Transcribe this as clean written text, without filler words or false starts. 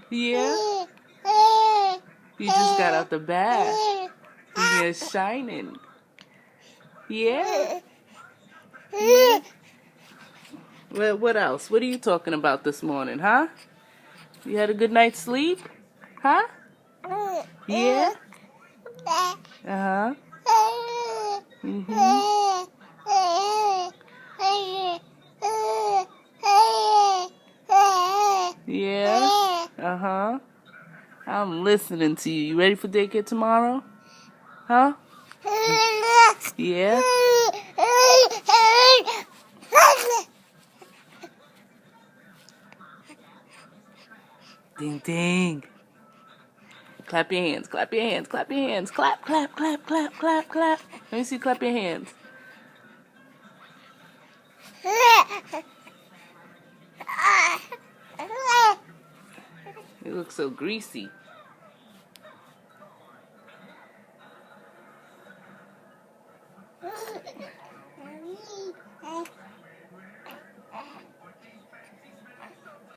Yeah? You just got out the bath. You're shining. Yeah? Yeah? Well, what else? What are you talking about this morning, huh? You had a good night's sleep? Huh? Yeah? Uh-huh. Mm-hmm. Yeah? Uh-huh. I'm listening to you. You ready for daycare tomorrow? Huh? Yeah? Ding, ding. Clap your hands, clap your hands, clap your hands. Clap, clap, clap, clap, clap, clap. Let me see, clap your hands. You look so greasy.